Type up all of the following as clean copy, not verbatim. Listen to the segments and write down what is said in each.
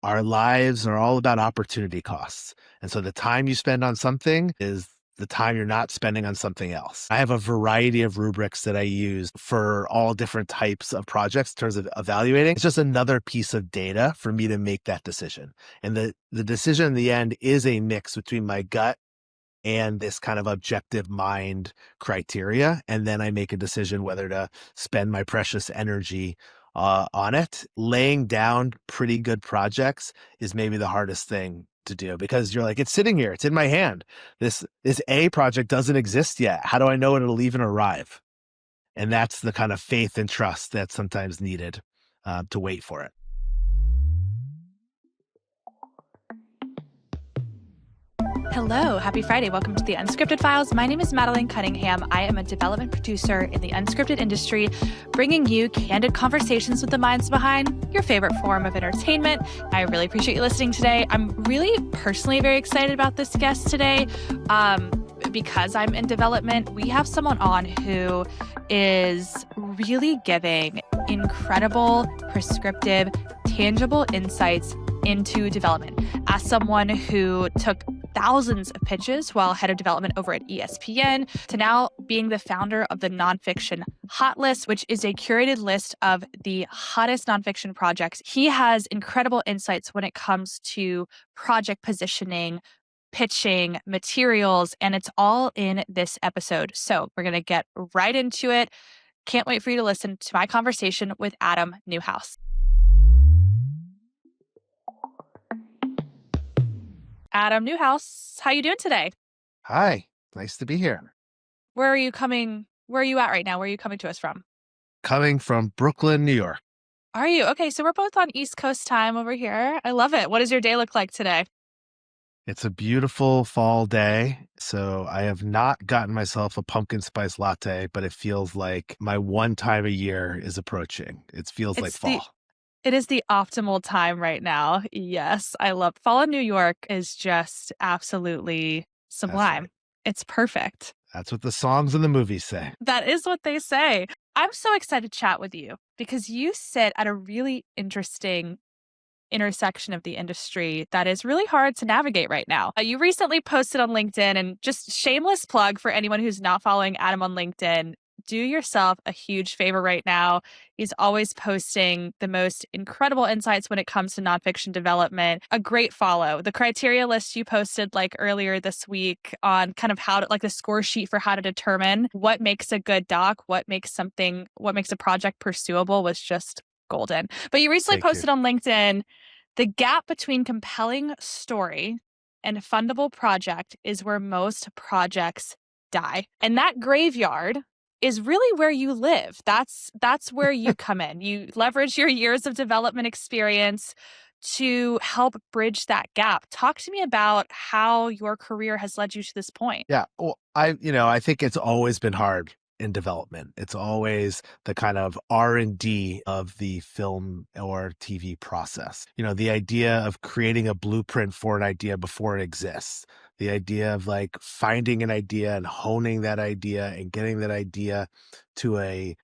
our lives are all about opportunity costs. And so the time you spend on something is the time you're not spending on something else. I have a variety of rubrics that I use for all different types of projects in terms of evaluating. It's just another piece of data for me to make that decision. And the decision in the end is a mix between my gut and this kind of objective mind criteria. And then I make a decision whether to spend my precious energy on it. Laying down pretty good projects is maybe the hardest thing to do because you're like, it's sitting here, it's in my hand. This A project doesn't exist yet. How do I know it'll even arrive? And that's the kind of faith and trust that's sometimes needed to wait for it. Hello, happy Friday. Welcome to the Unscripted Files. My name is Madeline Cunningham. I am a development producer in the unscripted industry, bringing you candid conversations with the minds behind your favorite form of entertainment. I really appreciate you listening today. I'm really personally very excited about this guest today because I'm in development. We have someone on who is really giving incredible, prescriptive, tangible insights into development. As someone who took thousands of pitches while head of development over at ESPN to now being the founder of the Nonfiction Hot List, which is a curated list of the hottest nonfiction projects. He has incredible insights when it comes to project positioning, pitching, materials, and it's all in this episode. So we're going to get right into it. Can't wait for you to listen to my conversation with Adam Neuhaus. Adam Neuhaus, how you doing today? Hi, nice to be here. Where are you at right now? Where are you coming to us from? Coming from Brooklyn, New York. Are you? Okay, so we're both on East Coast time over here. I love it. What does your day look like today? It's a beautiful fall day, so I have not gotten myself a pumpkin spice latte, but it feels like my one time a year is approaching. It feels like fall. It is the optimal time right now. Yes, I love fall in New York is just absolutely sublime. Right. It's perfect. That's what the songs and the movies say. That is what they say. I'm so excited to chat with you because you sit at a really interesting intersection of the industry that is really hard to navigate right now. You recently posted on LinkedIn, and just shameless plug for anyone who's not following Adam on LinkedIn, do yourself a huge favor right now. He's always posting the most incredible insights when it comes to nonfiction development. A great follow. The criteria list you posted like earlier this week on kind of how to, like the score sheet for how to determine what makes a good doc, what makes a project pursuable was just golden. But you recently posted on LinkedIn, the gap between compelling story and fundable project is where most projects die. And that graveyard is really where you live. That's where you come in. You leverage your years of development experience to help bridge that gap. Talk to me about how your career has led you to this point. Yeah, well, I think it's always been hard in development. It's always the kind of R&D of the film or TV process. The idea of creating a blueprint for an idea before it exists. The idea of like finding an idea and honing that idea and getting that idea to a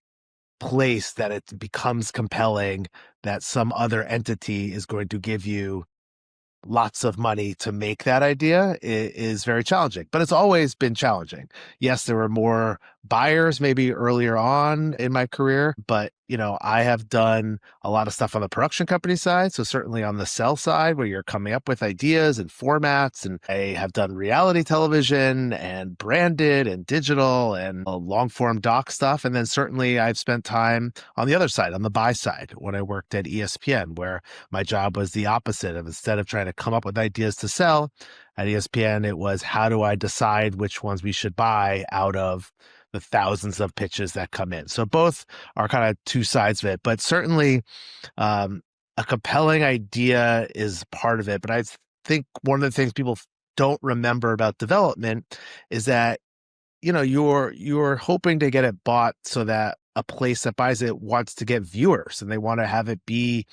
place that it becomes compelling, that some other entity is going to give you lots of money to make that idea is very challenging, but it's always been challenging. Yes, there were more buyers maybe earlier on in my career, but I have done a lot of stuff on the production company side. So certainly on the sell side where you're coming up with ideas and formats, and I have done reality television and branded and digital and long form doc stuff. And then certainly I've spent time on the other side, on the buy side, when I worked at ESPN, where my job was the opposite of, instead of trying to come up with ideas to sell at ESPN, it was how do I decide which ones we should buy out of the thousands of pitches that come in. So both are kind of two sides of it, but certainly a compelling idea is part of it. But I think one of the things people don't remember about development is that, you're hoping to get it bought so that a place that buys it wants to get viewers and they want to have it be,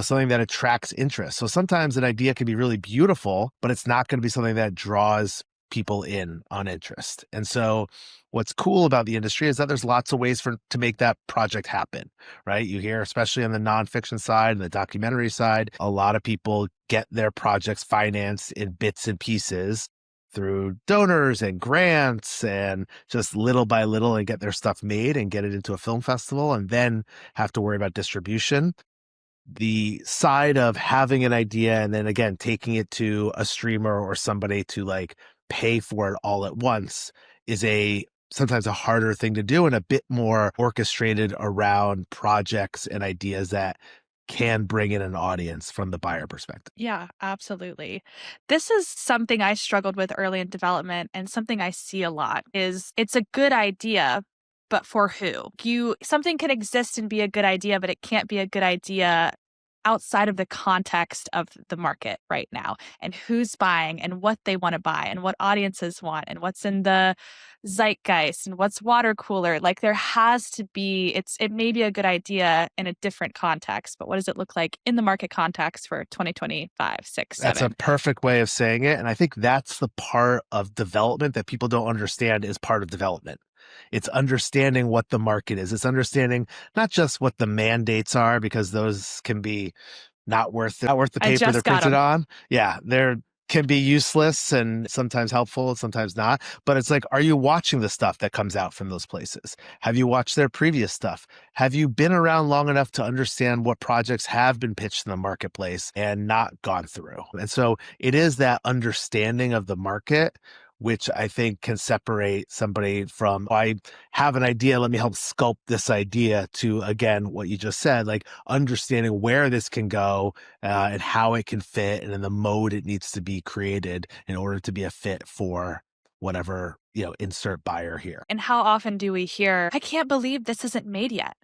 something that attracts interest. So sometimes an idea can be really beautiful, but it's not going to be something that draws people in on interest. And so what's cool about the industry is that there's lots of ways for to make that project happen, right? You hear, especially on the nonfiction side and the documentary side, a lot of people get their projects financed in bits and pieces through donors and grants and just little by little and get their stuff made and get it into a film festival and then have to worry about distribution. The side of having an idea and then again taking it to a streamer or somebody to like pay for it all at once is a sometimes a harder thing to do and a bit more orchestrated around projects and ideas that can bring in an audience from the buyer perspective. Yeah, absolutely. This is something I struggled with early in development and something I see a lot is it's a good idea, but for who? You something can exist and be a good idea, but it can't be a good idea outside of the context of the market right now and who's buying and what they want to buy and what audiences want and what's in the zeitgeist and what's water cooler. Like there has to be it may be a good idea in a different context, but what does it look like in the market context for 2025, 6, That's a 7? perfect way of saying it. And I think that's the part of development that people don't understand is part of development. It's understanding what the market is. It's understanding not just what the mandates are, because those can be not worth the I paper they're just got printed them. on. Yeah, they're can be useless and sometimes helpful and sometimes not. But it's like, are you watching the stuff that comes out from those places? Have you watched their previous stuff? Have you been around long enough to understand what projects have been pitched in the marketplace and not gone through? And so it is that understanding of the market which I think can separate somebody from, "Oh, I have an idea, let me help sculpt this idea," to, again, what you just said, like understanding where this can go and how it can fit and in the mode it needs to be created in order to be a fit for whatever, insert buyer here. And how often do we hear, I can't believe this isn't made yet.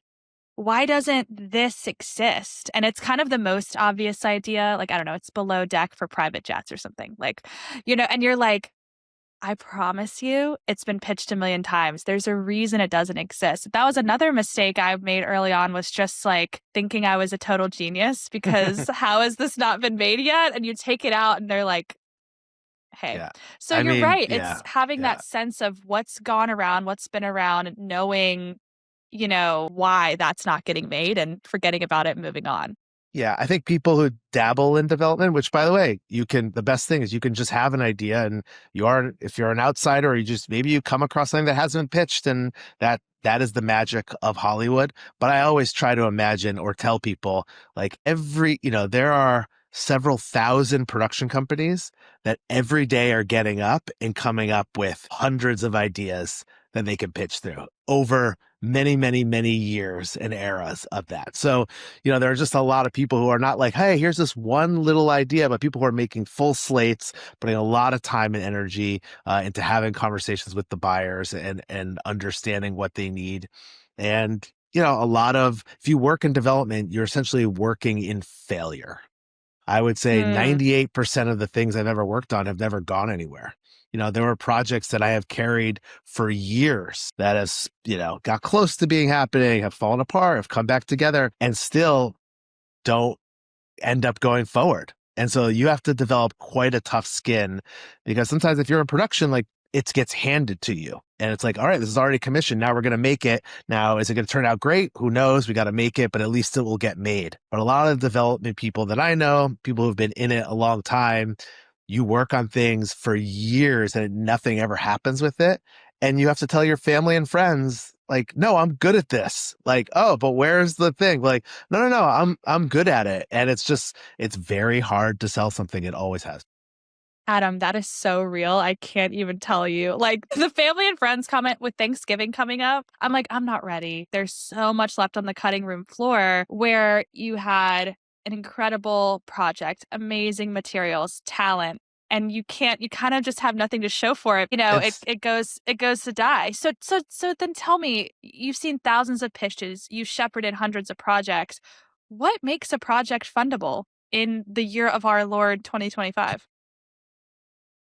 Why doesn't this exist? And it's kind of the most obvious idea. Like, I don't know, it's below deck for private jets or something. Like, and you're like, I promise you, it's been pitched a million times. There's a reason it doesn't exist. That was another mistake I made early on was just like thinking I was a total genius because how has this not been made yet? And you take it out and they're like, hey. Yeah. So I you're mean, right. It's yeah, having yeah. that sense of what's gone around, what's been around, and knowing, why that's not getting made and forgetting about it and moving on. Yeah, I think people who dabble in development, which by the way, the best thing is you can just have an idea and if you're an outsider or you just, maybe you come across something that hasn't been pitched and that is the magic of Hollywood. But I always try to imagine or tell people like there are several thousand production companies that every day are getting up and coming up with hundreds of ideas that they can pitch through over many, many, many years and eras of that. So, there are just a lot of people who are not like, hey, here's this one little idea, but people who are making full slates, putting a lot of time and energy into having conversations with the buyers and understanding what they need. And, if you work in development, you're essentially working in failure. I would say Mm. 98% of the things I've ever worked on have never gone anywhere. There were projects that I have carried for years that has, got close to being happening, have fallen apart, have come back together, and still don't end up going forward. And so you have to develop quite a tough skin because sometimes if you're in production, like it gets handed to you and it's like, all right, this is already commissioned. Now we're going to make it. Now, is it going to turn out great? Who knows? We got to make it, but at least it will get made. But a lot of development people that I know, people who've been in it a long time, you work on things for years and nothing ever happens with it. And you have to tell your family and friends, like, no, I'm good at this. Like, oh, but where's the thing? Like, no, I'm good at it. And it's very hard to sell something. It always has. Adam, that is so real. I can't even tell you. Like the family and friends comment with Thanksgiving coming up. I'm like, I'm not ready. There's so much left on the cutting room floor where you had an incredible project, amazing materials, talent, and you kind of just have nothing to show for it. It's It goes to die. So then tell me, you've seen thousands of pitches, you've shepherded hundreds of projects. What makes a project fundable in the year of our Lord 2025?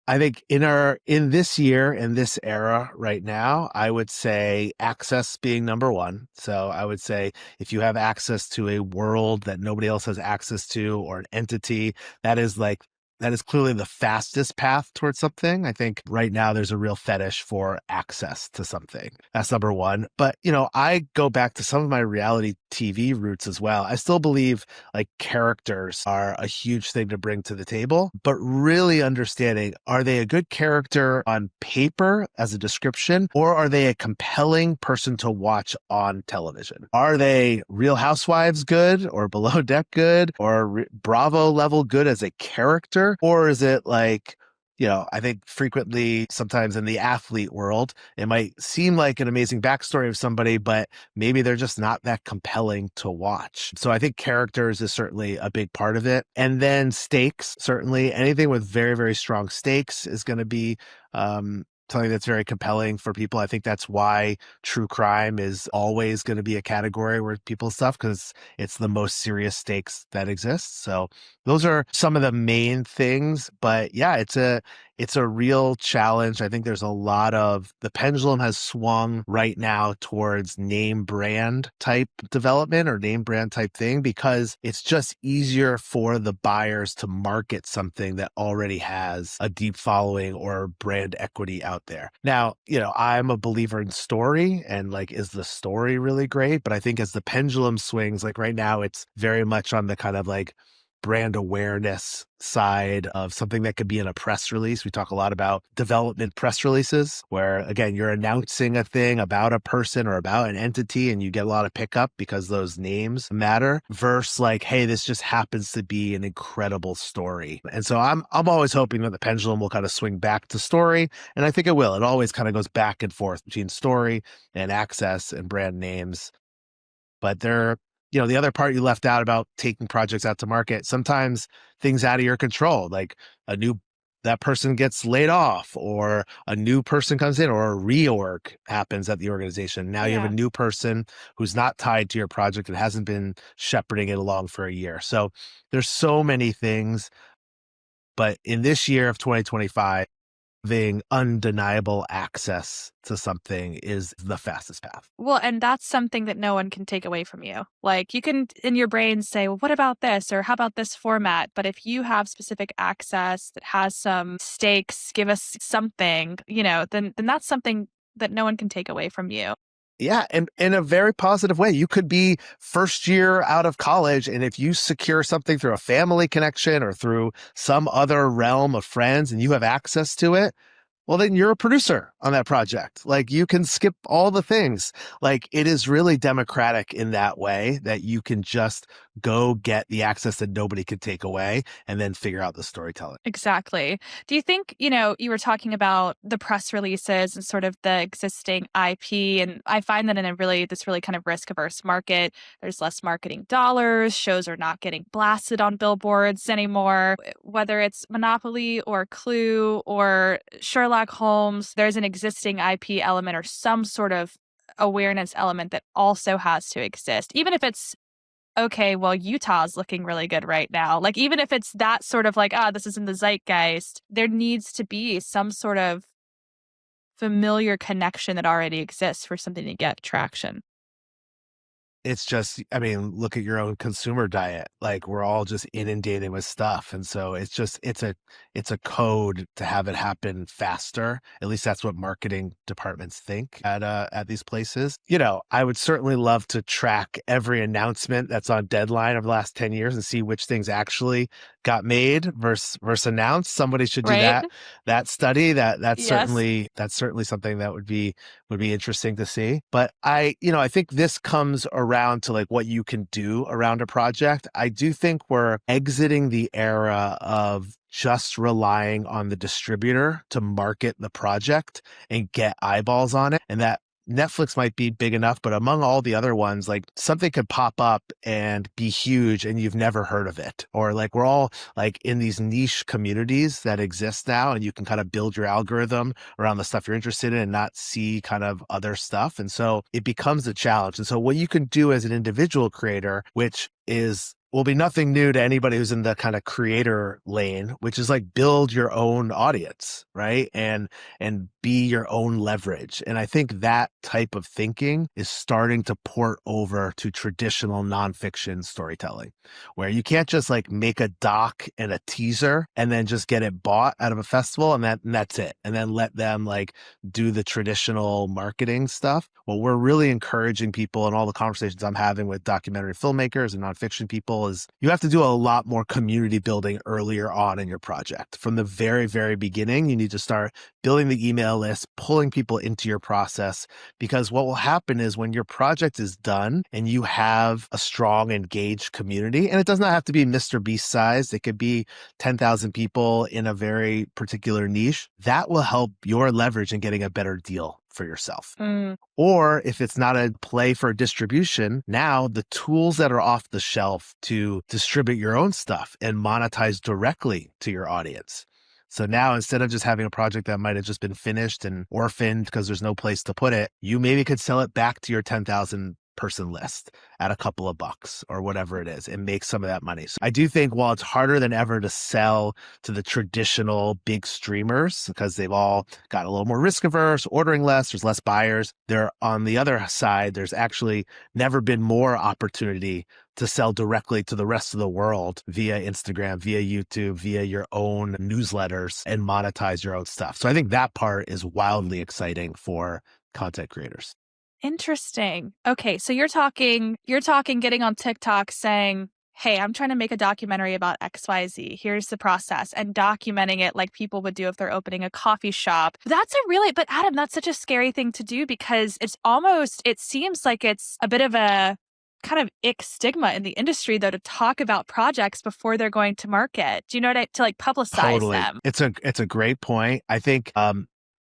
I think in this year, in this era right now, I would say access being number one. So I would say if you have access to a world that nobody else has access to or an entity, that is like that is clearly the fastest path towards something. I think right now there's a real fetish for access to something. That's number one. But, I go back to some of my reality TV roots as well. I still believe like characters are a huge thing to bring to the table, but really understanding, are they a good character on paper as a description, or are they a compelling person to watch on television? Are they Real Housewives good, or Below Deck good, or Bravo level good as a character? Or is it like, I think frequently, sometimes in the athlete world, it might seem like an amazing backstory of somebody, but maybe they're just not that compelling to watch. So I think characters is certainly a big part of it. And then stakes, certainly anything with very, very strong stakes is going to be something that's very compelling for people. I think that's why true crime is always going to be a category where people stuff, because it's the most serious stakes that exists. So those are some of the main things. But yeah, it's a real challenge. I think there's a lot of, the pendulum has swung right now towards name brand type development or name brand type thing, because it's just easier for the buyers to market something that already has a deep following or brand equity out there. Now, I'm a believer in story, and like, is the story really great? But I think as the pendulum swings, like right now, it's very much on the kind of like brand awareness side of something that could be in a press release. We talk a lot about development press releases, where again, you're announcing a thing about a person or about an entity, and you get a lot of pickup because those names matter, versus like, hey, this just happens to be an incredible story. And so I'm always hoping that the pendulum will kind of swing back to story. And I think it will. It always kind of goes back and forth between story and access and brand names. But the other part you left out about taking projects out to market, sometimes things out of your control, like that person gets laid off, or a new person comes in, or a reorg happens at the organization. Now you have a Yeah. new person who's not tied to your project and hasn't been shepherding it along for a year. So there's so many things. But in this year of 2025, having undeniable access to something is the fastest path. Well, and that's something that no one can take away from you. Like, you can in your brain say, well, what about this? Or how about this format? But if you have specific access that has some stakes, give us something, then that's something that no one can take away from you. Yeah, and in a very positive way. You could be first year out of college, and if you secure something through a family connection or through some other realm of friends and you have access to it, well, then you're a producer on that project. Like, you can skip all the things. Like, it is really democratic in that way, that you can just go get the access that nobody could take away and then figure out the storytelling. Exactly. Do you think, you were talking about the press releases and sort of the existing IP, and I find that in this really kind of risk averse market, there's less marketing dollars, shows are not getting blasted on billboards anymore, whether it's Monopoly or Clue or Sherlock Holmes, there's an existing IP element or some sort of awareness element that also has to exist, even if it's okay, well, Utah's looking really good right now. Like, even if it's that sort of like, this is in the zeitgeist, there needs to be some sort of familiar connection that already exists for something to get traction. It's just, I mean, look at your own consumer diet. Like, we're all just inundated with stuff. And so it's a code to have it happen faster. At least that's what marketing departments think at these places. I would certainly love to track every announcement that's on deadline over the last 10 years and see which things actually got made versus announced. Somebody should do Right? that study. That's Yes. certainly something that would be interesting to see. But I think this comes around to like what you can do around a project. I do think we're exiting the era of just relying on the distributor to market the project and get eyeballs on it. And that Netflix might be big enough, but among all the other ones, like, something could pop up and be huge and you've never heard of it. Or like, we're all like in these niche communities that exist now, and you can kind of build your algorithm around the stuff you're interested in and not see kind of other stuff. And so it becomes a challenge. And so what you can do as an individual creator, which is will be nothing new to anybody who's in the kind of creator lane, which is like build your own audience, right? And be your own leverage. And I think that type of thinking is starting to port over to traditional nonfiction storytelling, where you can't just like make a doc and a teaser and then just get it bought out of a festival and that's it. And then let them like do the traditional marketing stuff. What we're really encouraging people in all the conversations I'm having with documentary filmmakers and nonfiction people is you have to do a lot more community building earlier on in your project. From the very, very beginning, you need to start building the email list, pulling people into your process, because what will happen is when your project is done and you have a strong, engaged community, and it does not have to be Mr. Beast sized, it could be 10,000 people in a very particular niche, that will help your leverage in getting a better deal for yourself. Mm. Or if it's not a play for distribution, now the tools that are off the shelf to distribute your own stuff and monetize directly to your audience. So now instead of just having a project that might have just been finished and orphaned because there's no place to put it, you maybe could sell it back to your 10,000 person list at a couple of bucks or whatever it is and make some of that money. So I do think while it's harder than ever to sell to the traditional big streamers because they've all got a little more risk averse, ordering less, there's less buyers. There on the other side, there's actually never been more opportunity to sell directly to the rest of the world via Instagram, via YouTube, via your own newsletters and monetize your own stuff. So I think that part is wildly exciting for content creators. Interesting. Okay, so you're talking getting on TikTok saying, "Hey, I'm trying to make a documentary about XYZ. Here's the process," and documenting it like people would do if they're opening a coffee shop. But Adam, that's such a scary thing to do because it seems like it's a bit of a kind of ick stigma in the industry though to talk about projects before they're going to market. Do you know what to like publicize Totally. them? It's a great point. I think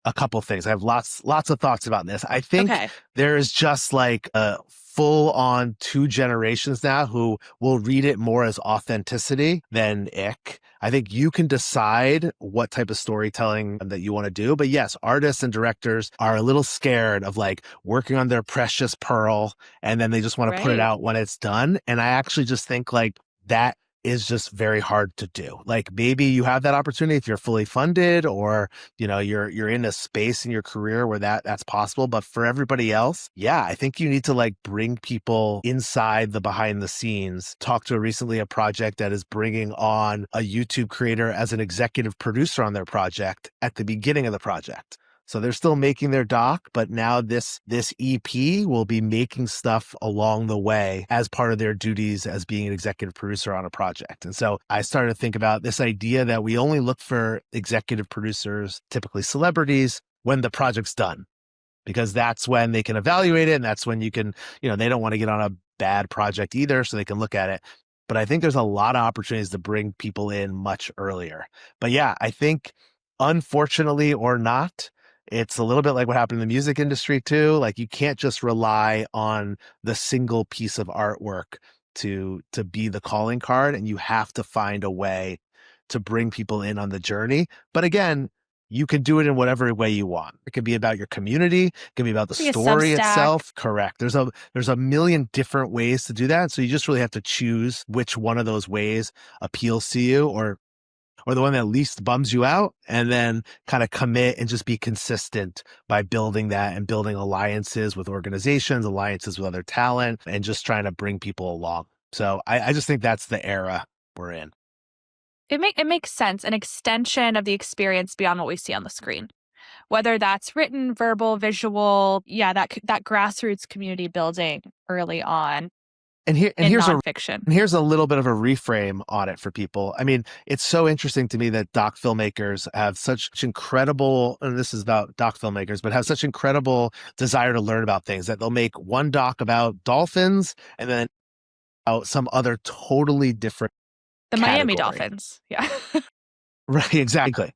a couple things. I have lots of thoughts about this. I think Okay. there is just like a full on two generations now who will read it more as authenticity than ick. I think you can decide what type of storytelling that you want to do. But yes, artists and directors are a little scared of like working on their precious pearl and then they just want to put it Right. out when it's done. And I actually just think like that is just very hard to do. Like maybe you have that opportunity if you're fully funded or you're in a space in your career where that's possible, but for everybody else, yeah, I think you need to like bring people inside the behind the scenes. Talked to recently a project that is bringing on a YouTube creator as an executive producer on their project at the beginning of the project. So they're still making their doc, but now this EP will be making stuff along the way as part of their duties as being an executive producer on a project. And so I started to think about this idea that we only look for executive producers, typically celebrities, when the project's done, because that's when they can evaluate it. And that's when you can, they don't want to get on a bad project either, so they can look at it. But I think there's a lot of opportunities to bring people in much earlier. But yeah, I think unfortunately or not, it's a little bit like what happened in the music industry too. Like you can't just rely on the single piece of artwork to be the calling card, and you have to find a way to bring people in on the journey. But again, you can do it in whatever way you want. It could be about your community, it can be about the Be a story Substack. itself. Correct. There's a million different ways to do that. So you just really have to choose which one of those ways appeals to you or the one that least bums you out, and then kind of commit and just be consistent by building that and building alliances with organizations, alliances with other talent, and just trying to bring people along. So I just think that's the era we're in. It makes sense. An extension of the experience beyond what we see on the screen. Whether that's written, verbal, visual, yeah, that grassroots community building early on And here and in here's a nonfiction. and here's a little bit of a reframe on it for people. I mean, it's so interesting to me that doc filmmakers have such incredible, and this is about doc filmmakers, but have such incredible desire to learn about things that they'll make one doc about dolphins and then out some other totally different The Miami category. Dolphins. Yeah. Right, exactly.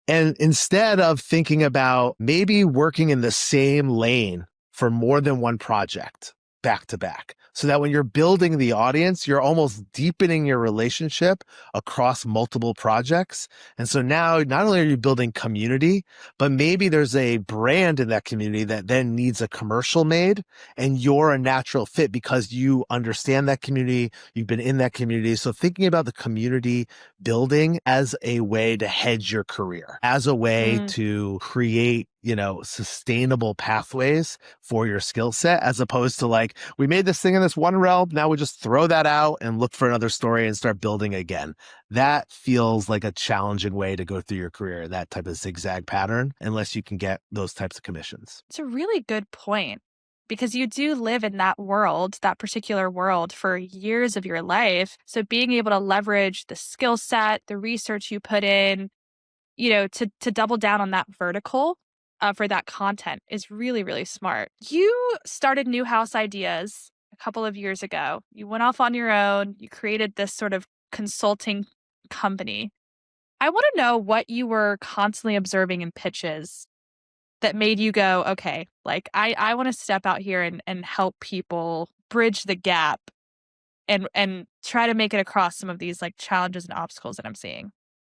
And instead of thinking about maybe working in the same lane for more than one project back to back. so that when you're building the audience, you're almost deepening your relationship across multiple projects. And so now not only are you building community, but maybe there's a brand in that community that then needs a commercial made, and you're a natural fit because you understand that community, you've been in that community. So thinking about the community building as a way to hedge your career, as a way Mm. to create, sustainable pathways for your skill set, as opposed to like, we made this thing in this one realm, now we just throw that out and look for another story and start building again. That feels like a challenging way to go through your career, that type of zigzag pattern, unless you can get those types of commissions. It's a really good point because you do live in that world, that particular world for years of your life. So being able to leverage the skill set, the research you put in, to double down on that vertical for that content is really, really smart. You started Neuhaus Ideas a couple of years ago. You went off on your own. You created this sort of consulting company. I want to know what you were constantly observing in pitches that made you go, okay, like I want to step out here and help people bridge the gap and try to make it across some of these like challenges and obstacles that I'm seeing.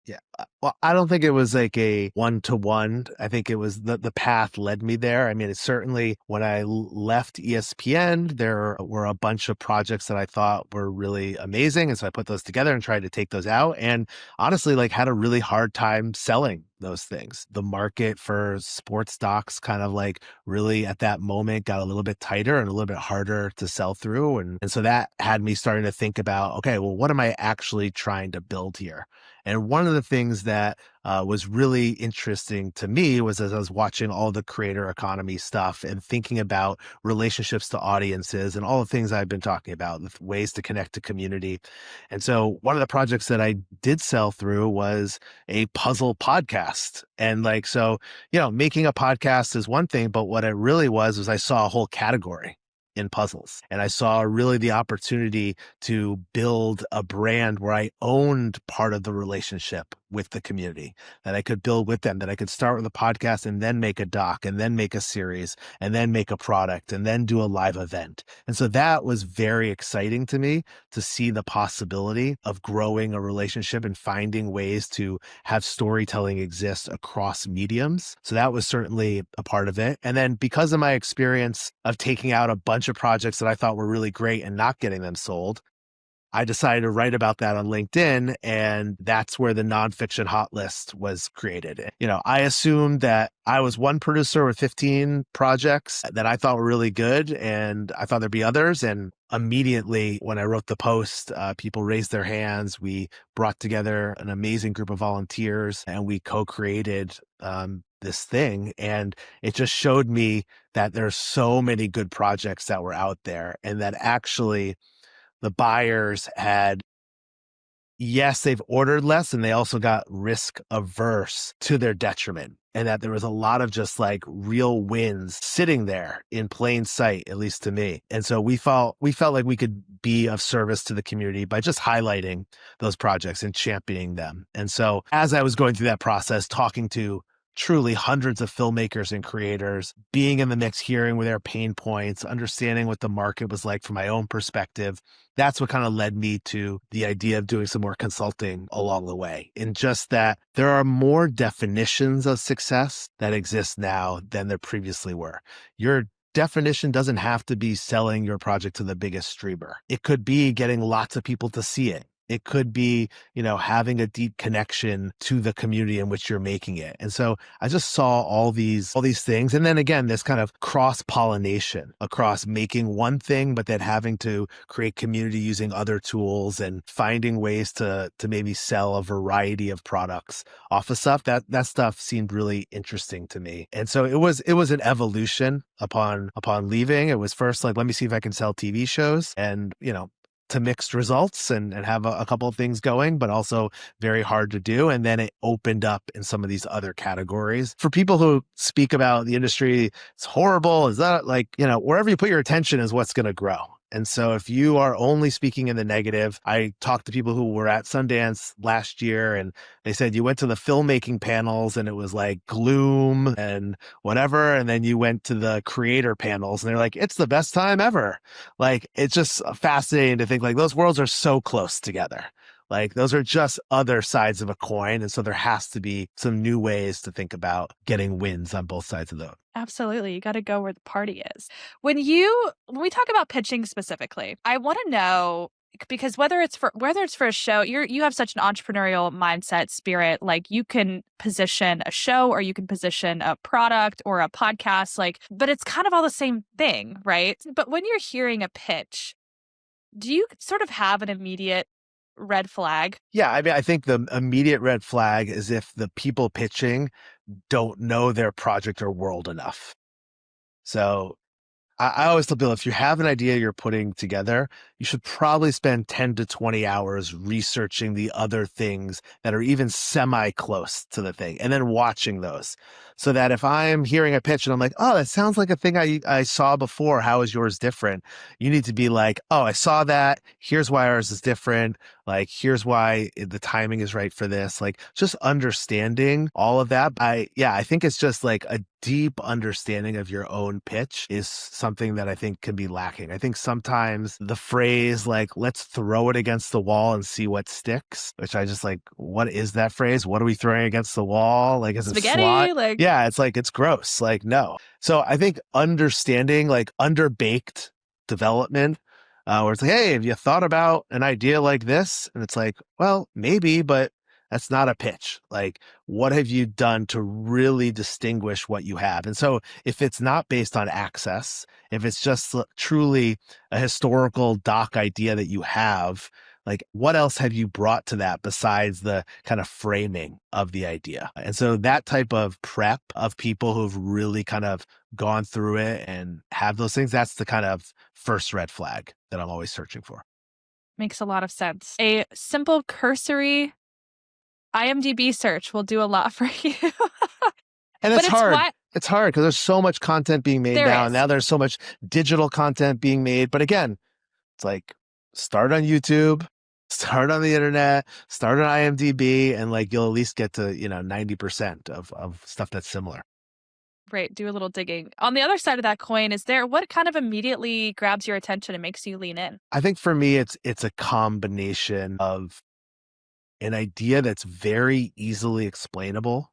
Yeah. Well, I don't think it was like a one-to-one. I think it was the path led me there. I mean, it's certainly when I left ESPN, there were a bunch of projects that I thought were really amazing. And so I put those together and tried to take those out. And honestly, like had a really hard time selling those things. The market for sports stocks kind of like really at that moment got a little bit tighter and a little bit harder to sell through. And so that had me starting to think about, okay, well, what am I actually trying to build here? And one of the things that was really interesting to me was as I was watching all the creator economy stuff and thinking about relationships to audiences and all the things I've been talking about, the ways to connect to community. And so one of the projects that I did sell through was a puzzle podcast. And like, so, making a podcast is one thing, but what it really was I saw a whole category in puzzles. And I saw really the opportunity to build a brand where I owned part of the relationship with the community, that I could build with them, that I could start with a podcast and then make a doc and then make a series and then make a product and then do a live event. And so that was very exciting to me to see the possibility of growing a relationship and finding ways to have storytelling exist across mediums. So that was certainly a part of it. And then because of my experience of taking out a bunch of projects that I thought were really great and not getting them sold, I decided to write about that on LinkedIn, and that's where the Nonfiction Hot List was created. I assumed that I was one producer with 15 projects that I thought were really good, and I thought there'd be others. And immediately when I wrote the post, people raised their hands. We brought together an amazing group of volunteers, and we co-created this thing. And it just showed me that there's so many good projects that were out there, and that actually the buyers had, yes, they've ordered less and they also got risk averse to their detriment. And that there was a lot of just like real wins sitting there in plain sight, at least to me. And so we felt like we could be of service to the community by just highlighting those projects and championing them. And so as I was going through that process, talking to truly hundreds of filmmakers and creators, being in the mix, hearing their pain points, understanding what the market was like from my own perspective, that's what kind of led me to the idea of doing some more consulting along the way. And just that there are more definitions of success that exist now than there previously were. Your definition doesn't have to be selling your project to the biggest streamer. It could be getting lots of people to see it. It could be, having a deep connection to the community in which you're making it. And so I just saw all these things. And then again, this kind of cross-pollination across making one thing, but then having to create community using other tools and finding ways to maybe sell a variety of products off of stuff. That stuff seemed really interesting to me. And so it was an evolution upon leaving. It was first like, let me see if I can sell TV shows, and, to mixed results and have a couple of things going, but also very hard to do. And then it opened up in some of these other categories. For people who speak about the industry, it's horrible. Is that like, wherever you put your attention is what's going to grow. And so if you are only speaking in the negative, I talked to people who were at Sundance last year and they said you went to the filmmaking panels and it was like gloom and whatever. And then you went to the creator panels and they're like, it's the best time ever. Like, it's just fascinating to think like those worlds are so close together. Like those are just other sides of a coin. And so there has to be some new ways to think about getting wins on both sides of those. Absolutely. You got to go where the party is. When we talk about pitching specifically, I want to know because whether it's for a show, you have such an entrepreneurial mindset spirit. Like you can position a show or you can position a product or a podcast, like, but it's kind of all the same thing, right? But when you're hearing a pitch, do you sort of have an immediate red flag? Yeah. I mean, I think the immediate red flag is if the people pitching don't know their project or world enough. So I always tell people if you have an idea you're putting together, you should probably spend 10 to 20 hours researching the other things that are even semi close to the thing and then watching those. So that if I'm hearing a pitch and I'm like, oh, that sounds like a thing I saw before. How is yours different? You need to be like, oh, I saw that. Here's why ours is different. Like, here's why the timing is right for this. Like, just understanding all of that. I think it's just like a deep understanding of your own pitch is something that I think can be lacking. I think sometimes the phrase like, let's throw it against the wall and see what sticks, which I just like, what is that phrase? What are we throwing against the wall? Like, is it slot? Spaghetti, like, Yeah, it's like, it's gross. Like, no. So I think understanding like underbaked development, where it's like, hey, have you thought about an idea like this? And it's like, well, maybe, but that's not a pitch. Like, what have you done to really distinguish what you have? And so if it's not based on access, if it's just truly a historical doc idea that you have, like what else have you brought to that besides the kind of framing of the idea? And so that type of prep of people who've really kind of gone through it and have those things, that's the kind of first red flag that I'm always searching for. makes a lot of sense. A simple cursory IMDb search will do a lot for you. And But it's it's hard. why It's hard because there's so much content being made there now. And is. now there's so much digital content being made. But again, it's like start on YouTube, start on the internet, start on IMDb, and like you'll at least get to, 90% of stuff that's similar. Right, do a little digging. On the other side of that coin, is there what kind of immediately grabs your attention and makes you lean in? I think for me it's a combination of an idea that's very easily explainable.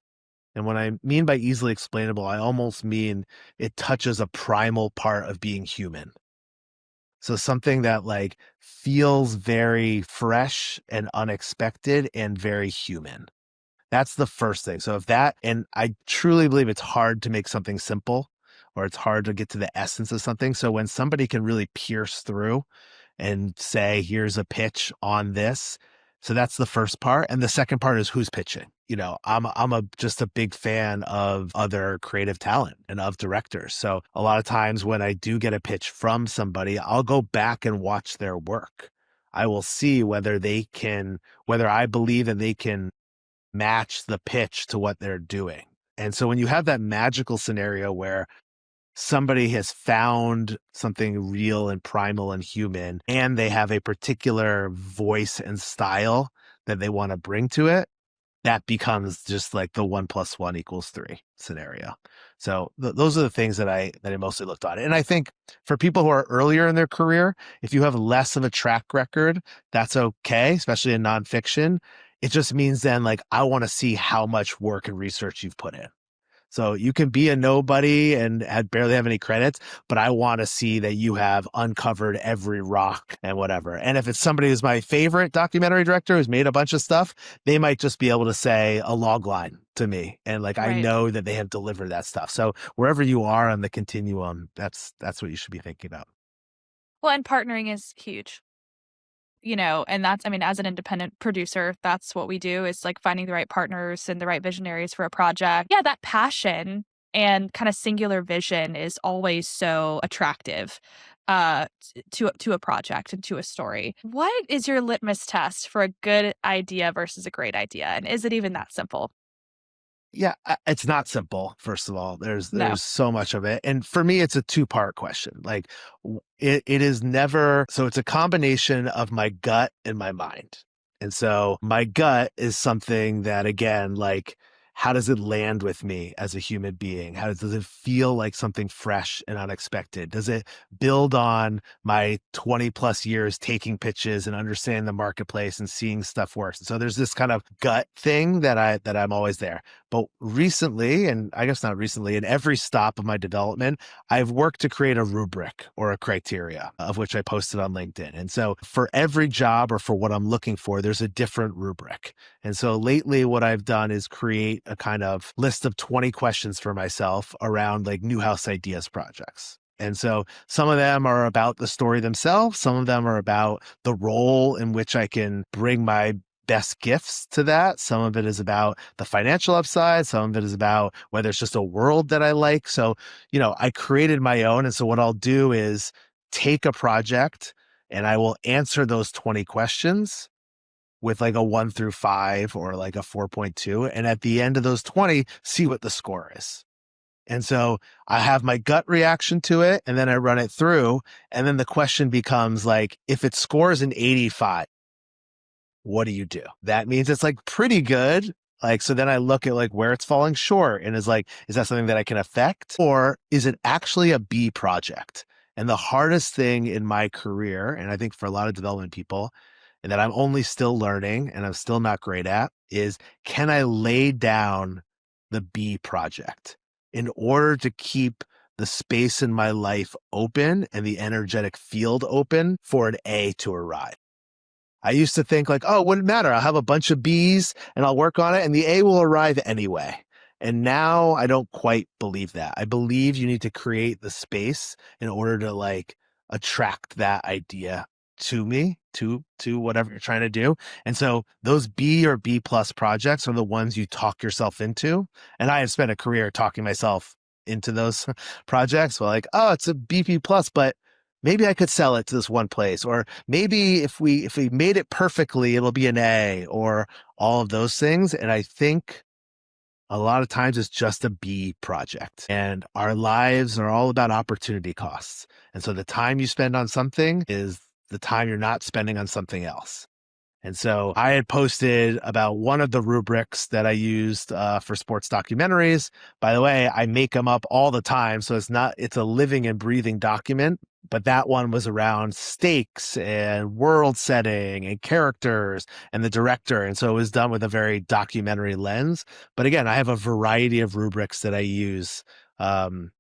And what I mean by easily explainable, I almost mean it touches a primal part of being human. So something that like feels very fresh and unexpected and very human. That's the first thing. So if that, and I truly believe it's hard to make something simple or it's hard to get to the essence of something. So when somebody can really pierce through and say, here's a pitch on this. So that's the first part. And the second part is who's pitching. I'm just a big fan of other creative talent and of directors. So a lot of times when I do get a pitch from somebody, I'll go back and watch their work. I will see whether I believe that they can match the pitch to what they're doing. And so when you have that magical scenario where somebody has found something real and primal and human, and they have a particular voice and style that they want to bring to it, that becomes just like the 1+1 = 3 scenario. So those are the things that I mostly looked on. And I think for people who are earlier in their career, if you have less of a track record, that's okay, especially in nonfiction. It just means then like I want to see how much work and research you've put in. So you can be a nobody and barely have any credits, but I want to see that you have uncovered every rock and whatever. And if it's somebody who's my favorite documentary director who's made a bunch of stuff, they might just be able to say a log line to me. And like, I Right. know that they have delivered that stuff. So wherever you are on the continuum, that's what you should be thinking about. Well, and partnering is huge. And that's I mean, as an independent producer, that's what we do is like finding the right partners and the right visionaries for a project. Yeah, that passion and kind of singular vision is always so attractive to a project and to a story. What is your litmus test for a good idea versus a great idea? And is it even that simple? Yeah, it's not simple. First of all, No. there's so much of it, and for me, it's a two-part question. Like, it is never so. It's a combination of my gut and my mind, and so my gut is something that again, like, how does it land with me as a human being? How does it feel like something fresh and unexpected? Does it build on my 20 plus years taking pitches and understanding the marketplace and seeing stuff work? So there's this kind of gut thing that I'm always there. But recently, and I guess not recently, in every stop of my development, I've worked to create a rubric or a criteria of which I posted on LinkedIn. And so for every job or for what I'm looking for, there's a different rubric. And so lately, what I've done is create a kind of list of 20 questions for myself around like Neuhaus ideas projects. And so some of them are about the story themselves. Some of them are about the role in which I can bring my best gifts to that. Some of it is about the financial upside. Some of it is about whether it's just a world that I like. So, I created my own. And so what I'll do is take a project and I will answer those 20 questions with like a 1 through 5 or like a 4.2. And at the end of those 20, see what the score is. And so I have my gut reaction to it and then I run it through. And then the question becomes like, if it scores an 85, what do you do? That means it's like pretty good. Like, so then I look at like where it's falling short and is like, is that something that I can affect? Or is it actually a B project? And the hardest thing in my career, and I think for a lot of development people, and that I'm only still learning and I'm still not great at, is can I lay down the B project in order to keep the space in my life open and the energetic field open for an A to arrive? I used to think like, oh, it wouldn't matter. I'll have a bunch of B's and I'll work on it and the A will arrive anyway. And now I don't quite believe that. I believe you need to create the space in order to like attract that idea to me, to whatever you're trying to do. And so those B or B plus projects are the ones you talk yourself into. And I have spent a career talking myself into those projects. Well, like, oh, it's a BP plus, but maybe I could sell it to this one place, or maybe if we made it perfectly, it'll be an A, or all of those things. And I think a lot of times it's just a B project, and our lives are all about opportunity costs. And so the time you spend on something is the time you're not spending on something else. And so I had posted about one of the rubrics that I used for sports documentaries. By the way, I make them up all the time. So it's a living and breathing document. But that one was around stakes and world setting and characters and the director. And so it was done with a very documentary lens. But again, I have a variety of rubrics that I use um,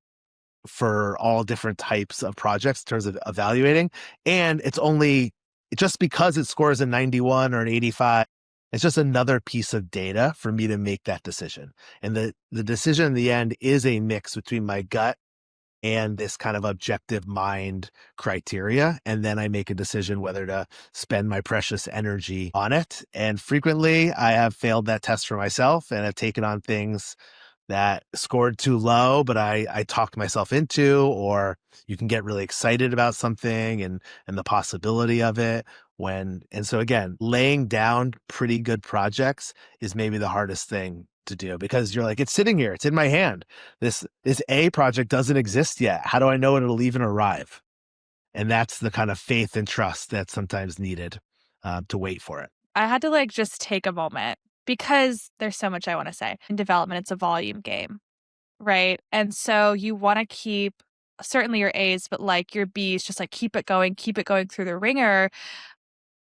for all different types of projects in terms of evaluating. And it's only just because it scores a 91 or an 85, it's just another piece of data for me to make that decision. And the decision in the end is a mix between my gut and this kind of objective mind criteria. And then I make a decision whether to spend my precious energy on it. And frequently I have failed that test for myself and have taken on things that scored too low, but I talked myself into, or you can get really excited about something and the possibility of it and so again, laying down pretty good projects is maybe the hardest thing to do because you're like, it's sitting here, it's in my hand. This A project doesn't exist yet. How do I know it'll even arrive? And that's the kind of faith and trust that's sometimes needed to wait for it. I had to like just take a moment because there's so much I want to say. In development, it's a volume game, right? And so you want to keep certainly your A's, but like your B's, just like keep it going through the ringer.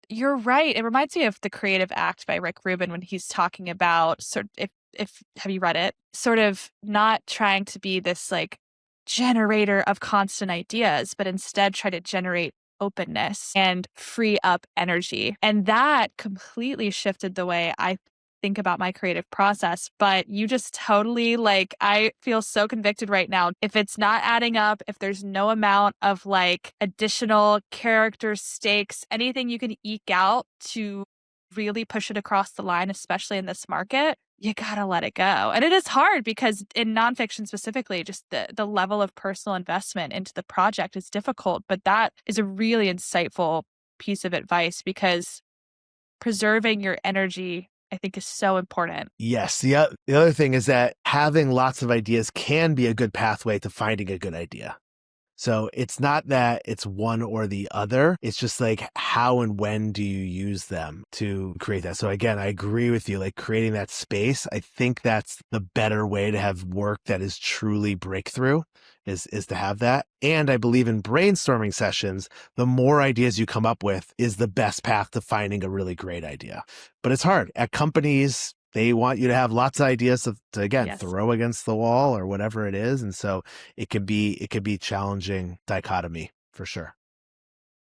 You're right. It reminds me of The Creative Act by Rick Rubin when he's talking about if have you read it? Sort of not trying to be this like generator of constant ideas, but instead try to generate openness and free up energy. And that completely shifted the way I think about my creative process. But you just totally like, I feel so convicted right now. If it's not adding up, if there's no amount of like additional character stakes, anything you can eke out to really push it across the line, especially in this market, you gotta let it go. And it is hard because in nonfiction specifically, just the level of personal investment into the project is difficult. But that is a really insightful piece of advice because preserving your energy I think is so important. Yes. The other thing is that having lots of ideas can be a good pathway to finding a good idea. So it's not that it's one or the other. It's just like how and when do you use them to create that? So again, I agree with you, like creating that space. I think that's the better way to have work that is truly breakthrough is to have that. And I believe in brainstorming sessions, the more ideas you come up with is the best path to finding a really great idea. But it's hard. At companies, they want you to have lots of ideas to again Yes. throw against the wall or whatever it is. And so it could be challenging dichotomy for sure.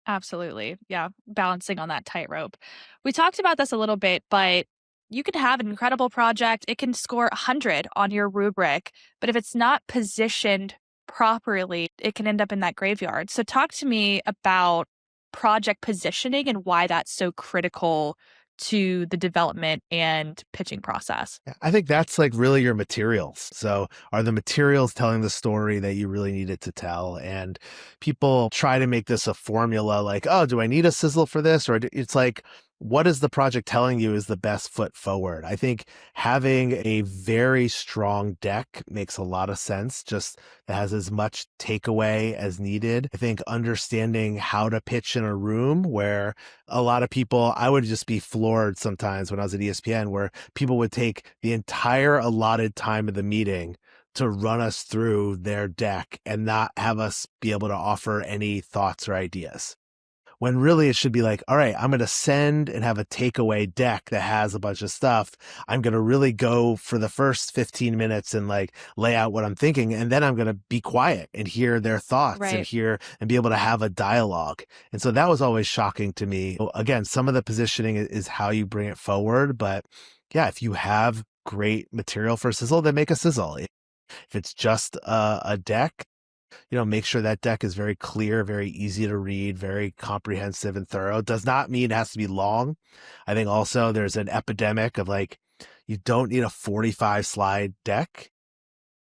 Absolutely. Yeah. Balancing on that tightrope. We talked about this a little bit, but you can have an incredible project. It can score 100 on your rubric, but if it's not positioned properly, it can end up in that graveyard. So, talk to me about project positioning and why that's so critical to the development and pitching process. Yeah, I think that's like really your materials. So, are the materials telling the story that you really needed to tell? And people try to make this a formula like, oh, do I need a sizzle for this? It's like, what is the project telling you is the best foot forward? I think having a very strong deck makes a lot of sense, just that has as much takeaway as needed. I think understanding how to pitch in a room where a lot of people, I would just be floored sometimes when I was at ESPN, where people would take the entire allotted time of the meeting to run us through their deck and not have us be able to offer any thoughts or ideas. When really it should be like, all right, I'm going to send and have a takeaway deck that has a bunch of stuff. I'm going to really go for the first 15 minutes and like lay out what I'm thinking. And then I'm going to be quiet and hear their thoughts and Right. hear and be able to have a dialogue. And so that was always shocking to me. Again, some of the positioning is how you bring it forward. But yeah, if you have great material for a sizzle, then make a sizzle. If it's just a deck, make sure that deck is very clear, very easy to read, very comprehensive and thorough. Does not mean it has to be long. I think also there's an epidemic of like, you don't need a 45 slide deck.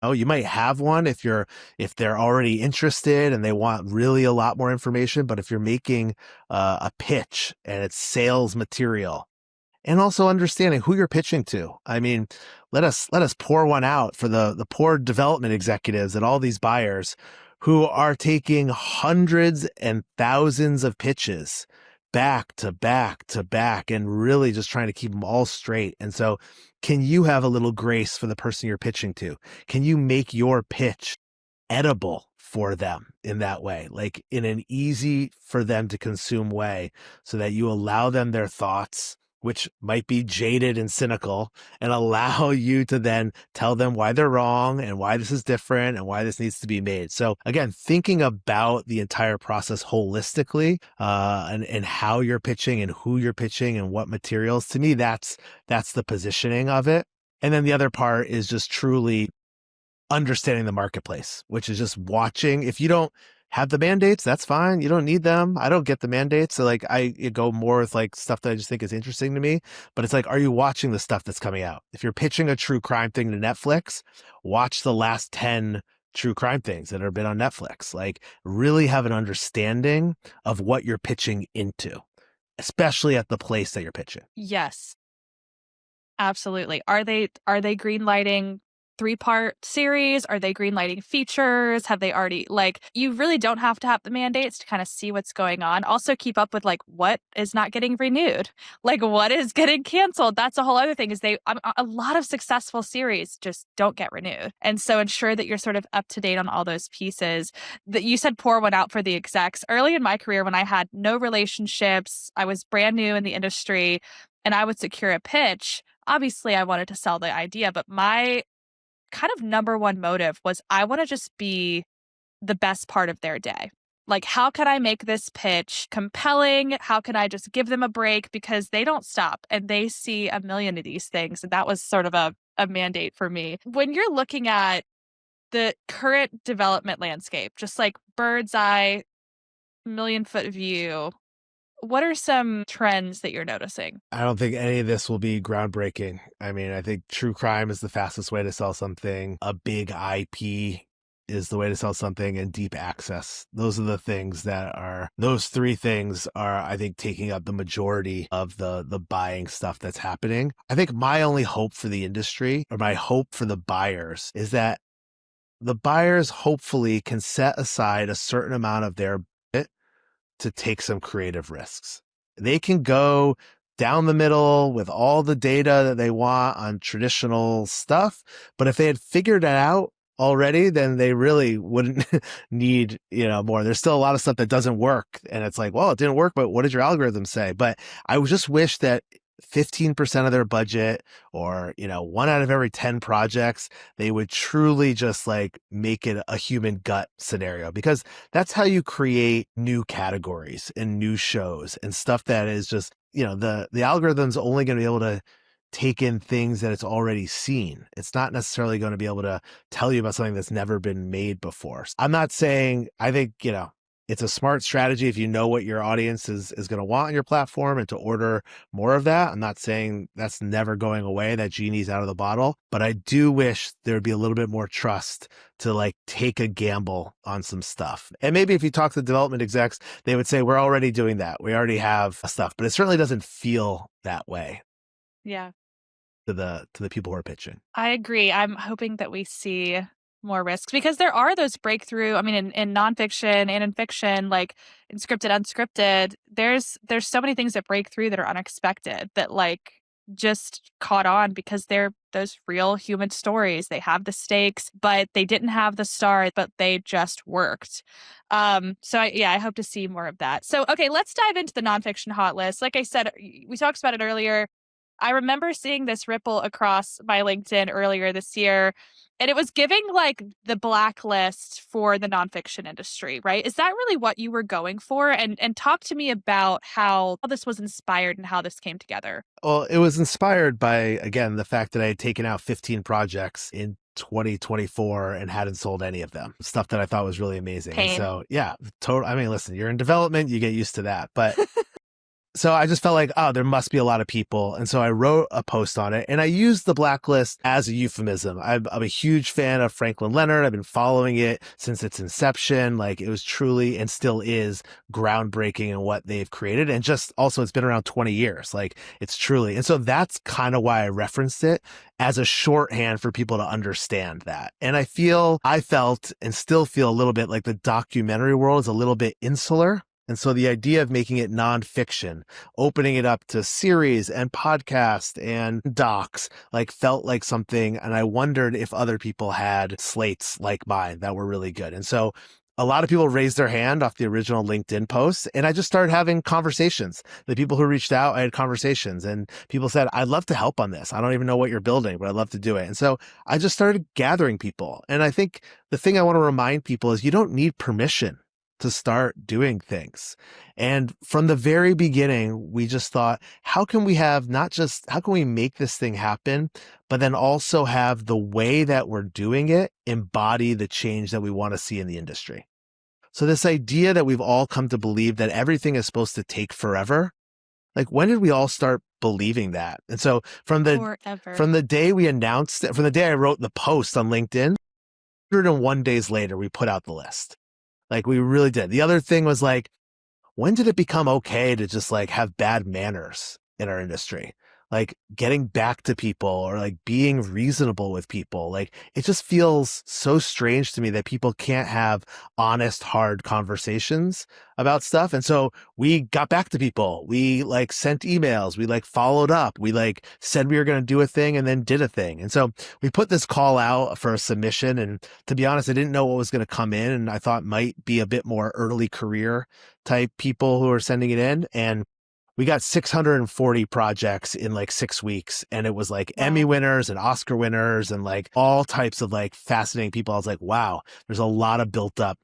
Oh, you might have one if they're already interested and they want really a lot more information. But if you're making a pitch and it's sales material, and also understanding who you're pitching to. I mean, let us pour one out for the poor development executives and all these buyers who are taking hundreds and thousands of pitches back to back to back and really just trying to keep them all straight. And so, can you have a little grace for the person you're pitching to? Can you make your pitch edible for them in that way, like in an easy for them to consume way, so that you allow them their thoughts, which might be jaded and cynical, and allow you to then tell them why they're wrong and why this is different and why this needs to be made. So again, thinking about the entire process holistically, and how you're pitching and who you're pitching and what materials, to me, that's the positioning of it. And then the other part is just truly understanding the marketplace, which is just watching. If you don't have the mandates, that's fine. You don't need them. I don't get the mandates. So like you go more with like stuff that I just think is interesting to me. But it's like, are you watching the stuff that's coming out? If you're pitching a true crime thing to Netflix, watch the last 10 true crime things that have been on Netflix. Like really have an understanding of what you're pitching into, especially at the place that you're pitching. Yes. Absolutely. Are they green lighting 3-part series? Are they green lighting features? Have they already like you really don't have to have the mandates to kind of see what's going on. Also keep up with like what is not getting renewed. Like what is getting canceled. That's a whole other thing is a lot of successful series just don't get renewed. And so ensure that you're sort of up to date on all those pieces. That you said pour one out for the execs. Early in my career when I had no relationships, I was brand new in the industry and I would secure a pitch. Obviously, I wanted to sell the idea, but my kind of number one motive was I want to just be the best part of their day. Like, how can I make this pitch compelling? How can I just give them a break? Because they don't stop and they see a million of these things. And that was sort of a mandate for me. When you're looking at the current development landscape, just like bird's eye, million foot view, what are some trends that you're noticing? I don't think any of this will be groundbreaking. I mean, I think true crime is the fastest way to sell something. A big IP is the way to sell something, and deep access. Those are the things that are, those three things are, I think, taking up the majority of the buying stuff that's happening. I think my only hope for the industry, or my hope for the buyers, is that the buyers hopefully can set aside a certain amount of their budget to take some creative risks. They can go down the middle with all the data that they want on traditional stuff, but if they had figured it out already, then they really wouldn't need, more. There's still a lot of stuff that doesn't work, and it's like, well, it didn't work, but what did your algorithm say? But I would just wish that 15% of their budget, or 1 out of every 10 projects, they would truly just like make it a human gut scenario, because that's how you create new categories and new shows and stuff that is just, the algorithm's only going to be able to take in things that it's already seen. It's not necessarily going to be able to tell you about something that's never been made before. I'm not saying, I think, it's a smart strategy if you know what your audience is going to want on your platform, and to order more of that. I'm not saying that's never going away, that genie's out of the bottle, but I do wish there would be a little bit more trust to like take a gamble on some stuff. And maybe if you talk to development execs, they would say, we're already doing that. We already have stuff, but it certainly doesn't feel that way Yeah. to the people who are pitching. I agree. I'm hoping that we see more risks, because there are those breakthrough. I mean, in nonfiction and in fiction, like in scripted, unscripted, there's so many things that break through that are unexpected, that like just caught on because they're those real human stories. They have the stakes, but they didn't have the star, but they just worked. I hope to see more of that. So, okay, let's dive into the nonfiction hot list. Like I said, we talked about it earlier. I remember seeing this ripple across my LinkedIn earlier this year, and it was giving like the blacklist for the nonfiction industry, right? Is that really what you were going for? And talk to me about how this was inspired and how this came together. Well, it was inspired by, again, the fact that I had taken out 15 projects in 2024 and hadn't sold any of them. Stuff that I thought was really amazing. And Pain. so, yeah, total. I mean, listen, you're in development, you get used to that. But so I just felt like, oh, there must be a lot of people. And so I wrote a post on it, and I used the blacklist as a euphemism. I'm a huge fan of Franklin Leonard. I've been following it since its inception. Like, it was truly, and still is, groundbreaking in what they've created. And just also, it's been around 20 years. Like, it's truly. And so that's kind of why I referenced it as a shorthand for people to understand that. And I felt and still feel a little bit like the documentary world is a little bit insular. And so the idea of making it nonfiction, opening it up to series and podcast and docs, like felt like something. And I wondered if other people had slates like mine that were really good. And so a lot of people raised their hand off the original LinkedIn posts, and I just started having conversations. The people who reached out, I had conversations, and people said, I'd love to help on this. I don't even know what you're building, but I'd love to do it. And so I just started gathering people. And I think the thing I want to remind people is you don't need permission to start doing things. And from the very beginning, we just thought, how can we make this thing happen, but then also have the way that we're doing it embody the change that we want to see in the industry? So this idea that we've all come to believe that everything is supposed to take forever, like, when did we all start believing that? And so from Forever. the day we announced it, from the day I wrote the post on LinkedIn, 101 days later, we put out the list. Like, we really did. The other thing was like, when did it become okay to just like have bad manners in our industry? Like, getting back to people, or like being reasonable with people. Like, it just feels so strange to me that people can't have honest, hard conversations about stuff. And so we got back to people. We like sent emails. We like followed up. We like said we were going to do a thing and then did a thing. And so we put this call out for a submission. And to be honest, I didn't know what was going to come in. And I thought might be a bit more early career type people who are sending it in. And we got 640 projects in like 6 weeks. And it was like Emmy Wow. winners and Oscar winners and like all types of like fascinating people. I was like, wow, there's a lot of built up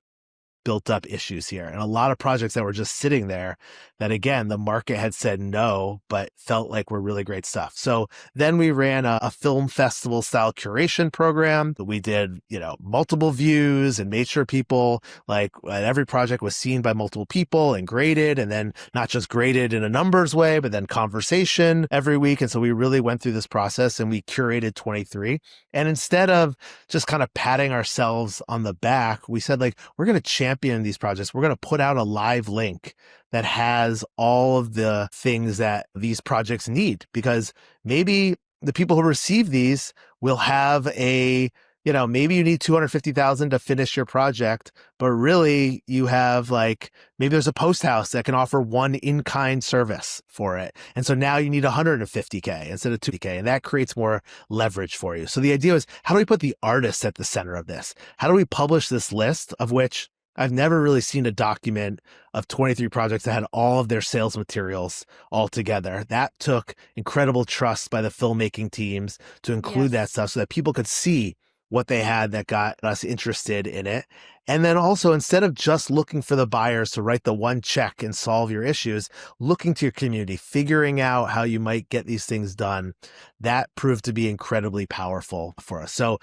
built up issues here, and a lot of projects that were just sitting there that, again, the market had said no, but felt like were really great stuff. So then we ran a film festival style curation program. We did, multiple views and made sure people, like, every project was seen by multiple people and graded, and then not just graded in a numbers way, but then conversation every week. And so we really went through this process and we curated 23. And instead of just kind of patting ourselves on the back, we said, like, we're going to champion these projects. We're going to put out a live link that has all of the things that these projects need, because maybe the people who receive these will have maybe you need 250,000 to finish your project, but really you have, like, maybe there's a post house that can offer one in-kind service for it. And so now you need 150K instead of 2K, and that creates more leverage for you. So the idea is, how do we put the artists at the center of this? How do we publish this list, of which I've never really seen a document of 23 projects that had all of their sales materials all together? That took incredible trust by the filmmaking teams to include that Yes. stuff so that people could see what they had that got us interested in it. And then also, instead of just looking for the buyers to write the one check and solve your issues, looking to your community, figuring out how you might get these things done, that proved to be incredibly powerful for us. So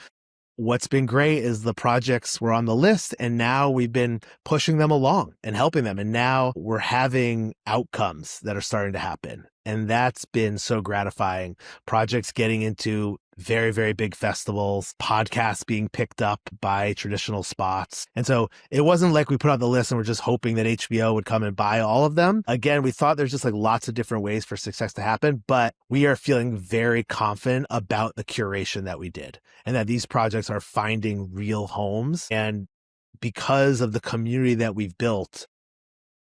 what's been great is the projects were on the list, and now we've been pushing them along and helping them. And now we're having outcomes that are starting to happen. And that's been so gratifying. Projects getting into very, very big festivals, podcasts being picked up by traditional spots. And so it wasn't like we put out the list and we're just hoping that HBO would come and buy all of them. Again, we thought there's just, like, lots of different ways for success to happen, but we are feeling very confident about the curation that we did, and that these projects are finding real homes. And because of the community that we've built,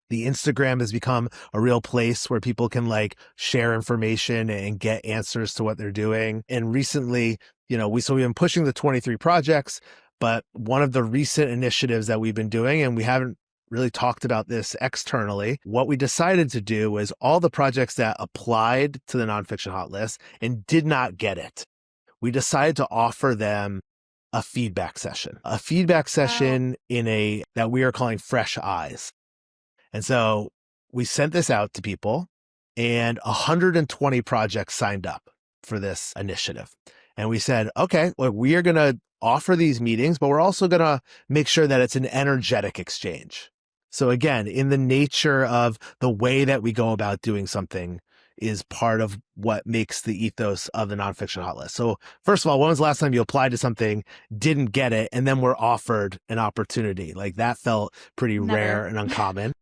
the Instagram has become a real place where people can, like, share information and get answers to what they're doing. And recently, we've been pushing the 23 projects, but one of the recent initiatives that we've been doing, and we haven't really talked about this externally, what we decided to do was all the projects that applied to the Nonfiction Hot List and did not get it, we decided to offer them a feedback session, Wow. that we are calling Fresh Eyes. And so we sent this out to people, and 120 projects signed up for this initiative. And we said, okay, look, we are going to offer these meetings, but we're also going to make sure that it's an energetic exchange. So again, in the nature of the way that we go about doing something is part of what makes the ethos of the Nonfiction Hot List. So first of all, when was the last time you applied to something, didn't get it, and then were offered an opportunity? Like, that felt pretty Never. rare and uncommon.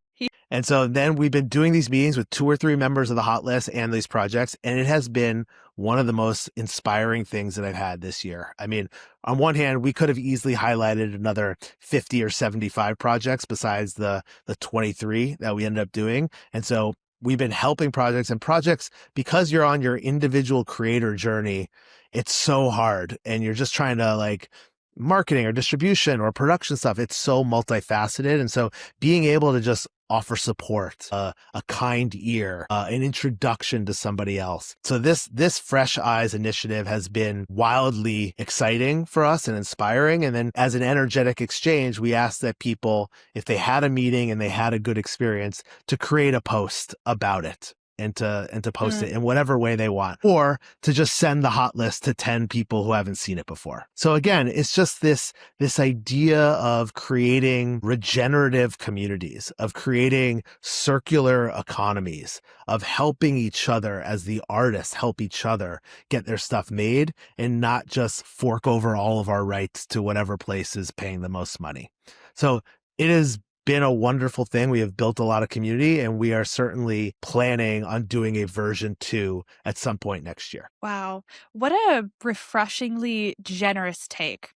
And so then we've been doing these meetings with 2 or 3 members of the hot list and these projects, and it has been one of the most inspiring things that I've had this year. I mean, on one hand, we could have easily highlighted another 50 or 75 projects besides the 23 that we ended up doing. And so we've been helping projects, because you're on your individual creator journey, it's so hard, and you're just trying to, like, marketing or distribution or production stuff. It's so multifaceted. And so being able to just offer support, a kind ear, an introduction to somebody else. So this Fresh Eyes initiative has been wildly exciting for us and inspiring. And then as an energetic exchange, we asked that people, if they had a meeting and they had a good experience, to create a post about it. And to post it in whatever way they want, or to just send the hot list to 10 people who haven't seen it before. So again, it's just this idea of creating regenerative communities, of creating circular economies, of helping each other as the artists help each other get their stuff made, and not just fork over all of our rights to whatever place is paying the most money. So it has been a wonderful thing. We have built a lot of community, and we are certainly planning on doing a version 2 at some point next year. Wow. What a refreshingly generous take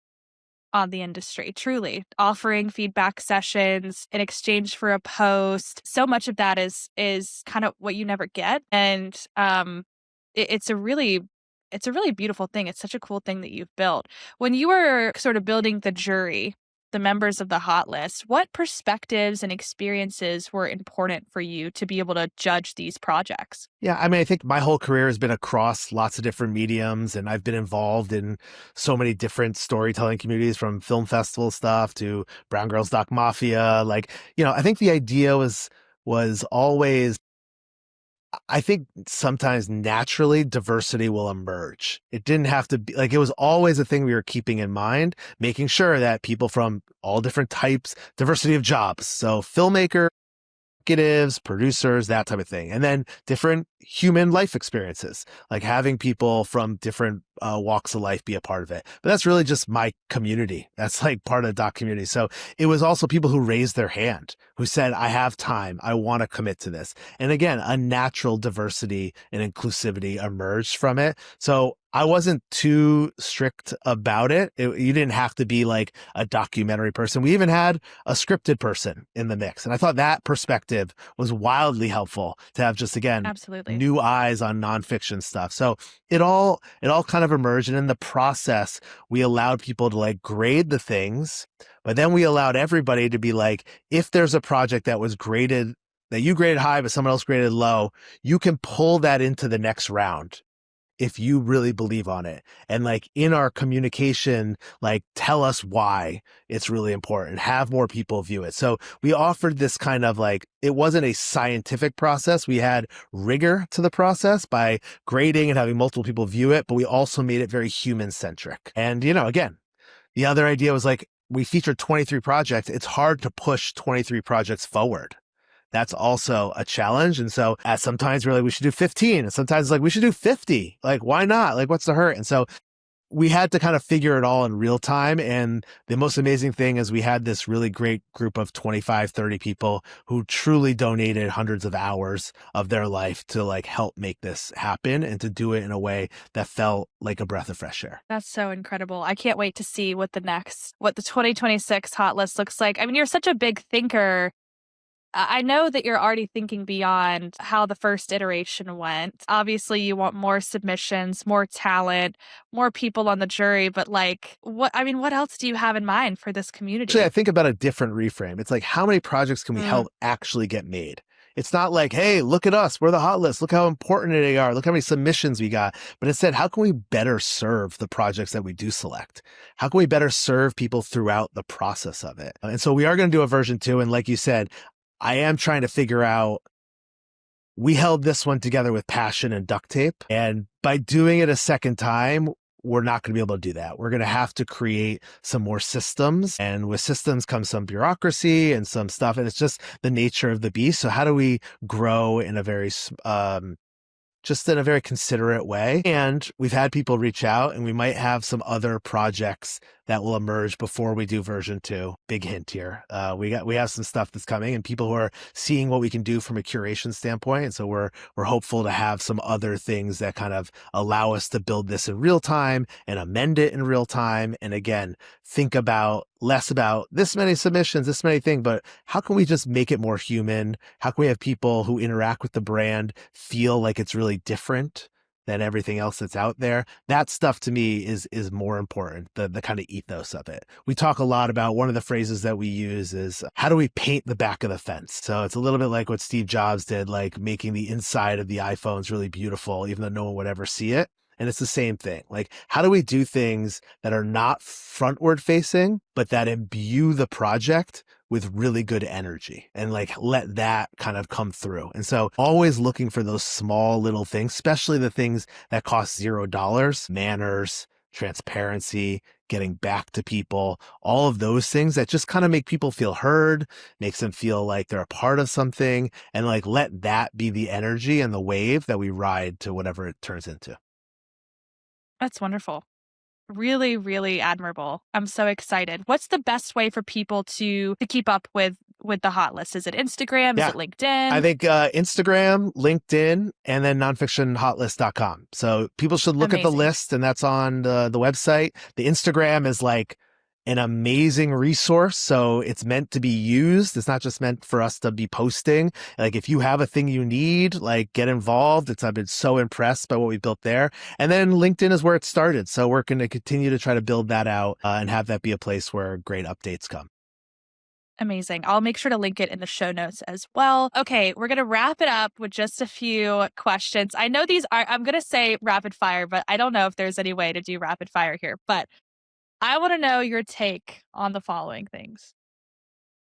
on the industry, truly. Offering feedback sessions in exchange for a post. So much of that is kind of what you never get. And it's a really beautiful thing. It's such a cool thing that you've built. When you were sort of building the jury the members of the Hot List, what perspectives and experiences were important for you to be able to judge these projects? Yeah, I mean, I think my whole career has been across lots of different mediums, and I've been involved in so many different storytelling communities, from film festival stuff to Brown Girls Doc Mafia. Like, I think the idea was always, I think sometimes naturally diversity will emerge. It didn't have to be like, it was always a thing we were keeping in mind, making sure that people from all different types, diversity of jobs. So filmmakers, executives, producers, that type of thing. And then different human life experiences, like having people from different walks of life be a part of it. But that's really just my community. That's like part of the doc community. So it was also people who raised their hand, who said, I have time. I want to commit to this. And again, a natural diversity and inclusivity emerged from it. So I wasn't too strict about it. You didn't have to be like a documentary person. We even had a scripted person in the mix. And I thought that perspective was wildly helpful to have, just, again, Absolutely. new eyes on nonfiction stuff. So it all kind of emerged. And in the process, we allowed people to like grade the things, but then we allowed everybody to be like, if there's a project that was graded, that you graded high, but someone else graded low, you can pull that into the next round if you really believe on it. And like in our communication, like tell us why it's really important, have more people view it. So we offered this kind of like, it wasn't a scientific process. We had rigor to the process by grading and having multiple people view it, but we also made it very human centric. And, again, the other idea was like, we featured 23 projects. It's hard to push 23 projects forward. That's also a challenge. And so sometimes we're like, we should do 15. And sometimes it's like, we should do 50. Like, why not? Like, what's the hurt? And so we had to kind of figure it all in real time. And the most amazing thing is we had this really great group of 25, 30 people who truly donated hundreds of hours of their life to like help make this happen and to do it in a way that felt like a breath of fresh air. That's so incredible. I can't wait to see what the 2026 Hot List looks like. I mean, you're such a big thinker. I know that you're already thinking beyond how the first iteration went. Obviously, you want more submissions, more talent, more people on the jury, but like, what else do you have in mind for this Actually, I community? think about a different reframe. It's like, how many projects can we Mm, help actually get made? It's not like, hey, look at us. We're the Hot List. Look how important they are. Look how many submissions we got. But instead, how can we better serve the projects that we do select? How can we better serve people throughout the process of it? And so we are going to do a version 2. And like you said, I am trying to figure out, we held this one together with passion and duct tape. And by doing it a second time, we're not going to be able to do that. We're going to have to create some more systems. And with systems comes some bureaucracy and some stuff. And it's just the nature of the beast. So how do we grow in a very just in a very considerate way? And we've had people reach out, and we might have some other projects that will emerge before we do version 2. Big hint here. We have some stuff that's coming, and people who are seeing what we can do from a curation standpoint. And so we're hopeful to have some other things that kind of allow us to build this in real time and amend it in real time. And again, think about less about this many submissions, this many things, but how can we just make it more human? How can we have people who interact with the brand feel like it's really different than everything else that's out there? That stuff to me is more important, the kind of ethos of it. We talk a lot about, one of the phrases that we use is, how do we paint the back of the fence? So it's a little bit like what Steve Jobs did, like making the inside of the iPhones really beautiful, even though no one would ever see it. And it's the same thing. Like, how do we do things that are not frontward facing, but that imbue the project with really good energy and like let that kind of come through? And so always looking for those small little things, especially the things that cost $0, manners, transparency, getting back to people, all of those things that just kind of make people feel heard, makes them feel like they're a part of something, and like let that be the energy and the wave that we ride to whatever it turns into. that's wonderful. Really, really admirable. I'm so excited. What's the best way for people to keep up with the Hot List? Is it Instagram? Is Yeah. it I LinkedIn? think Instagram, LinkedIn, and then nonfictionhotlist.com. So people should look at the Amazing. list, and that's on the website. The Instagram is like an amazing resource. So it's meant to be used. It's not just meant for us to be posting. Like if you have a thing you need, like get involved. I've been so impressed by what we built there. And then LinkedIn is where it started. So we're going to continue to try to build that out and have that be a place where great updates come. Amazing. I'll make sure to link it in the show notes as well. Okay, we're going to wrap it up with just a few questions. I know these are, I'm going to say rapid fire, but I don't know if there's any way to do rapid fire here. But I want to know your take on the following things: